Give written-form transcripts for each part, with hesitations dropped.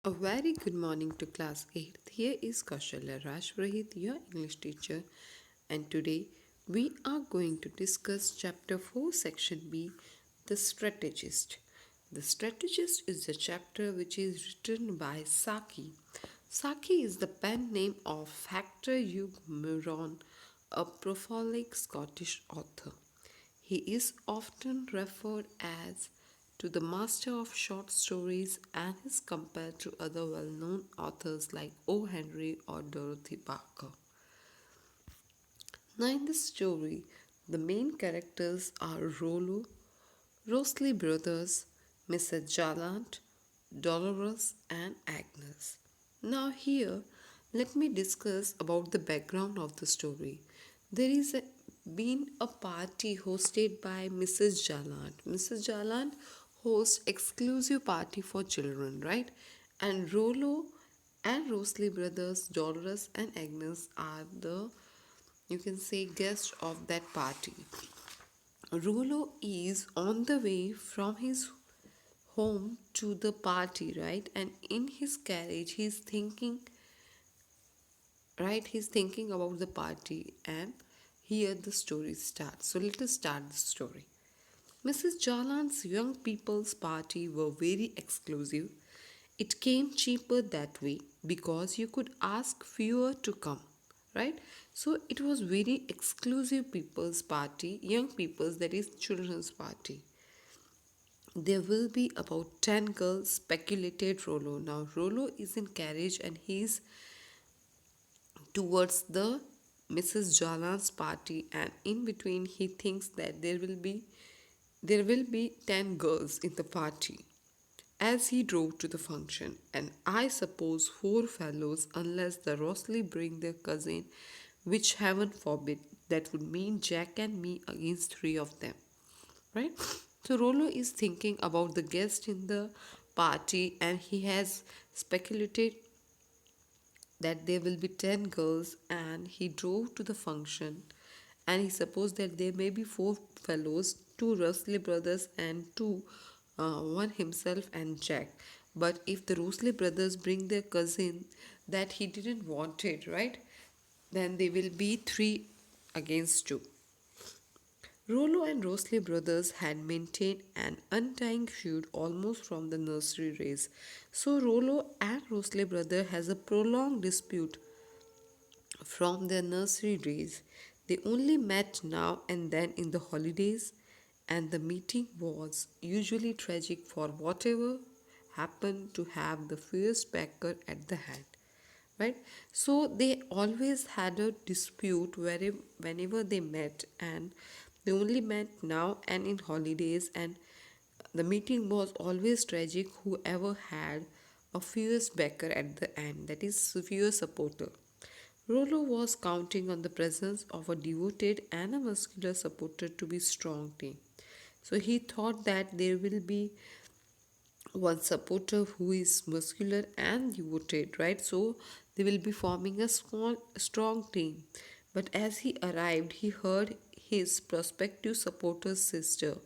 A very good morning to class 8th. Here is Kaushalya Rashwarahit, your English teacher, and today we are going to discuss chapter 4, section B, The Strategist. The Strategist is the chapter which is written by Saki. Saki is the pen name of Hector Hugh Muron, a prolific Scottish author. He is often referred as to the master of short stories and is compared to other well-known authors like O. Henry or Dorothy Parker. Now in this story, the main characters are Rollo, Rosley brothers, Mrs. Jallant, Dolores and Agnes. Now here, let me discuss about the background of the story. There is been a party hosted by Mrs. Jallant. Mrs. Jallant hosts exclusive party for children, right? And Rollo and Rosley brothers, Dolores and Agnes are the, you can say, guests of that party. Rollo is on the way from his home to the party, right? And in his carriage, he's thinking about the party, and here the story starts. So let us start the story. Mrs. Jalan's young people's party were very exclusive. It came cheaper that way because you could ask fewer to come, right? So it was very exclusive people's party, young people's, that is children's party. There will be about 10 girls, speculated Rollo. Now Rollo is in carriage and he's towards the Mrs. Jalan's party, and in between he thinks that there will be 10 girls in the party. As he drove to the function, and I suppose 4 fellows, unless the Rosley bring their cousin, which heaven forbid, that would mean Jack and me against 3 of them, right? So Rollo is thinking about the guest in the party, and he has speculated that there will be 10 girls, and he drove to the function, and he supposed that there may be 4 fellows, 2 Rusley brothers and one himself and Jack. But if the Rusley brothers bring their cousin that he didn't want it, right, then they will be 3 against 2. Rollo and Rosley brothers had maintained an undying feud almost from the nursery days. So Rollo and Rosley brother has a prolonged dispute from their nursery days. They only met now and then in the holidays, and the meeting was usually tragic for whatever happened to have the fierce backer at the hand. Right? So they always had a dispute whenever they met, and they only met now and in holidays, and the meeting was always tragic, whoever had a fierce backer at the end, that is, fierce supporter. Rollo was counting on the presence of a devoted and a muscular supporter to be strong team. So he thought that there will be one supporter who is muscular and devoted, right? So they will be forming a small, strong team. But as he arrived, he heard his prospective supporter's sister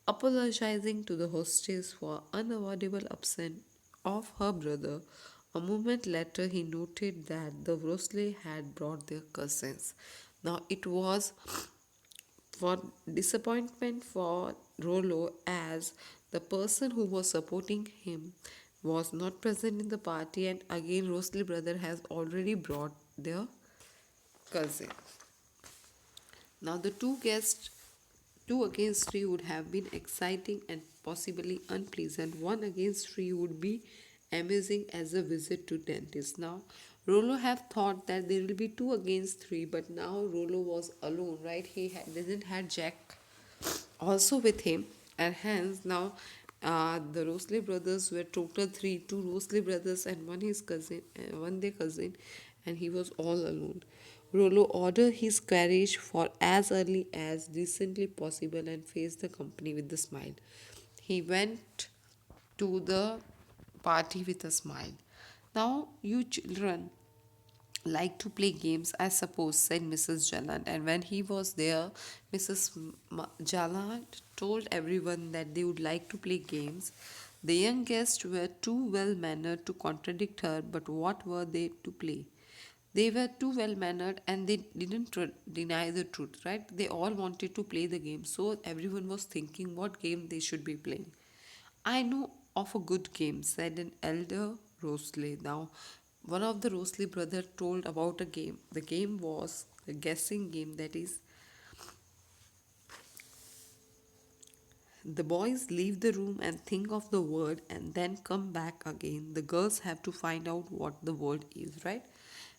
apologizing to the hostess for unavoidable absence of her brother. A moment later, he noted that the Rosley had brought their cousins. Now, it was for disappointment for Rollo, as the person who was supporting him was not present in the party, and again Rosley brother has already brought their cousin. Now the two guests, 2 against 3 would have been exciting and possibly unpleasant. 1 against 3 would be amazing as a visit to dentist. Now Rollo have thought that there will be 2 against 3, but now Rollo was alone, right? Didn't had Jack also with him, and hence now the Rosley brothers were total 3, 2 Rosley brothers and one their cousin, and he was all alone. Rollo ordered his carriage for as early as decently possible and faced the company with a smile. He went to the party with a smile. Now, you children like to play games, I suppose, said Mrs. Jaland. And when he was there, Jaland told everyone that they would like to play games. The young guests were too well mannered to contradict her, but what were they to play? They were too well mannered and they didn't deny the truth, right? They all wanted to play the game, so everyone was thinking what game they should be playing. I know of a good game, said an elder Rosley. Now, one of the Rosley brothers told about a game. The game was a guessing game, that is, the boys leave the room and think of the word and then come back again. The girls have to find out what the word is, right?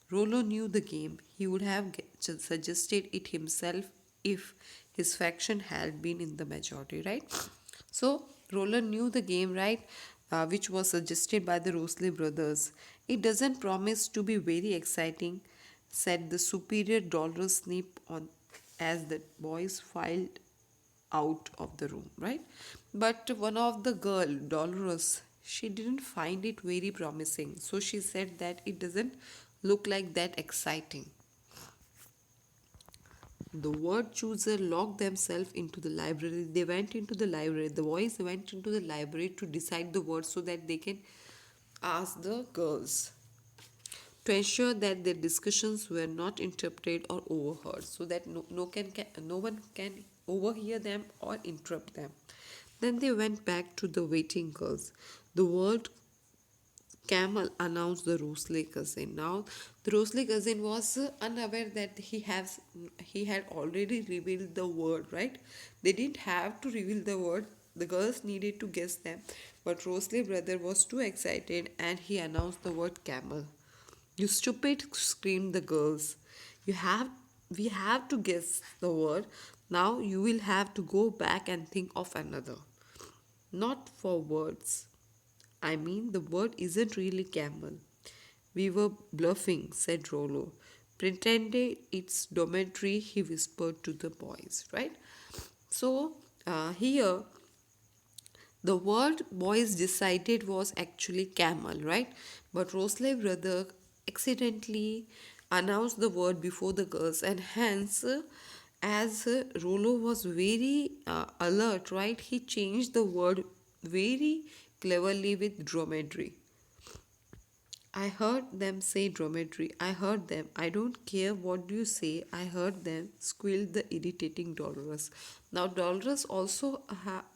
Rollo knew the game. He would have suggested it himself if his faction had been in the majority, right? So, Rollo knew the game, right? Which was suggested by the Rosley brothers. It doesn't promise to be very exciting, said the superior Dolores Snip on as the boys filed out of the room, right? But one of the girl, Dolores, she didn't find it very promising. So she said that it doesn't look like that exciting. The word chooser locked themselves into the library. They went into the library. The boys went into the library to decide the word so that they can ask the girls to ensure that their discussions were not interrupted or overheard, so that no one can overhear them or interrupt them. Then they went back to the waiting girls. The word camel, announced the Rosley cousin. Now, the Rosley cousin was unaware that he had already revealed the word, right? They didn't have to reveal the word. The girls needed to guess them, but Rosley brother was too excited and he announced the word camel. You stupid, screamed the girls. You have we have to guess the word. Now you will have to go back and think of another. Not for words. I mean, the word isn't really camel. We were bluffing, said Rollo. Pretending it's dormitory, he whispered to the boys, right? So, here the word boys decided was actually camel, right? But Rosley brother accidentally announced the word before the girls, and hence, as Rollo was very alert, right? He changed the word very cleverly with dromedary. I heard them say dormitory. I heard them. I don't care what you say. I heard them, squealed the irritating Dolores. Now, Dolores also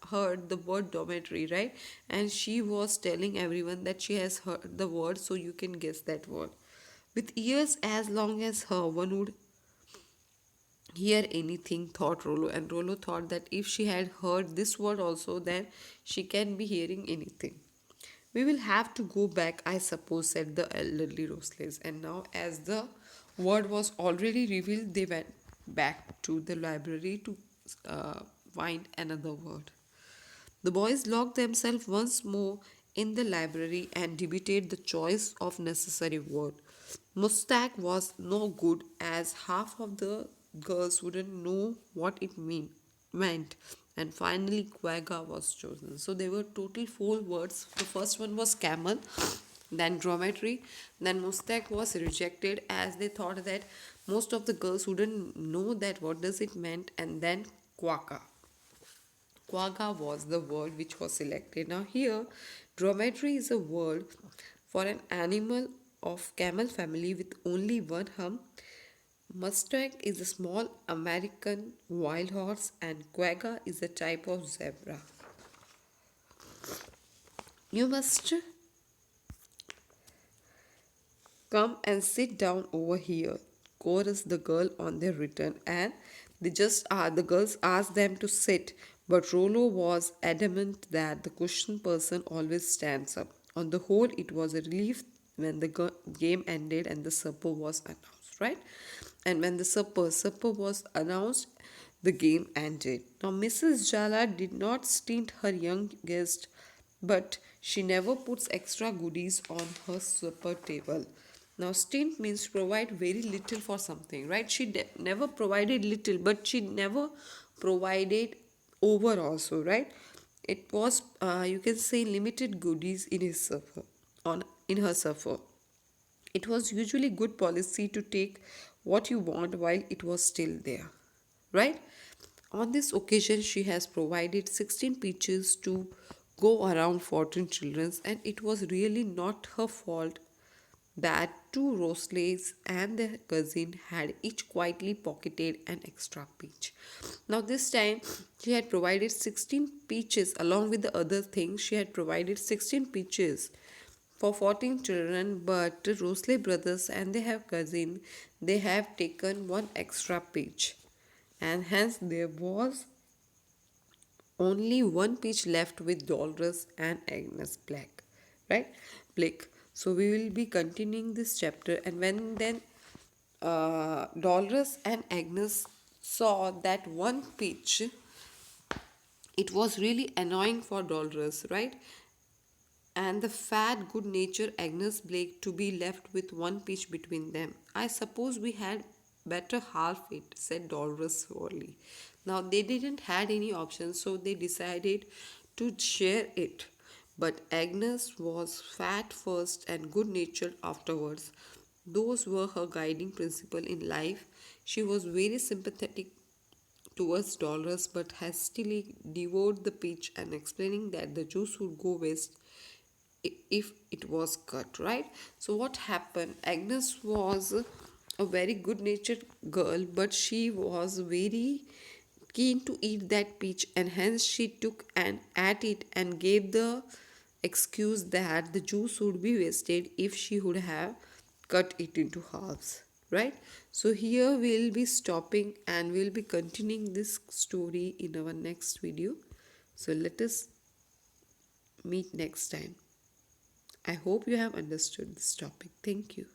heard the word dormitory, right? And she was telling everyone that she has heard the word, so you can guess that word. With ears as long as her, one would hear anything, thought Rollo. And Rollo thought that if she had heard this word also, then she can be hearing anything. We will have to go back, I suppose, said the elderly Rosleys. And now, as the word was already revealed, they went back to the library to uh, find another word. The boys locked themselves once more in the library and debated the choice of necessary word. Mustaq was no good as half of the girls wouldn't know what it meant. And finally, Quagga was chosen. So there were total four words. The first one was camel, then dromedary, then Mustaq was rejected as they thought that most of the girls wouldn't know that what does it meant, and then quagga. Quagga was the word which was selected. Now, here, dromedary is a word for an animal of camel family with only one hump. Mustang is a small American wild horse, and quagga is a type of zebra. You must come and sit down over here, chorused the girl on their return, and the girls asked them to sit, but Rollo was adamant that the questioned person always stands up. On the whole, it was a relief when the game ended and the supper was announced, right? And when the supper was announced, the game ended. Now, Mrs. Jala did not stint her young guest, but she never puts extra goodies on her supper table. Now, stint means provide very little for something, right? She never provided little, but she never provided over also, right? It was, you can say, limited goodies in his supper, in her supper. It was usually good policy to take what you want while it was still there, right? On this occasion, she has provided 16 peaches, 2 go around 14 children, and it was really not her fault that two Rosleys and their cousin had each quietly pocketed an extra peach. Now, this time she had provided 16 peaches along with the other things. She had provided 16 peaches for 14 children, but Rosley brothers and they have cousin, they have taken one extra peach, and hence there was only one peach left with Dolores and Agnes Black, right? Blake. So we will be continuing this chapter, and when then Dolores and Agnes saw that one peach, it was really annoying for Dolores, right? And the fat, good natured Agnes Blake to be left with one peach between them. I suppose we had better half it, said Dolores sorely. Now they didn't had any options, so they decided to share it. But Agnes was fat first and good natured afterwards. Those were her guiding principle in life. She was very sympathetic towards Dolores but hastily devoured the peach and explaining that the juice would go waste if it was cut, right? So what happened, Agnes was a very good natured girl, but she was very keen to eat that peach, and hence she took and ate it and gave the excuse that the juice would be wasted if she would have cut it into halves, right? So here we'll be stopping and we'll be continuing this story in our next video. So let us meet next time. I hope you have understood this topic. Thank you.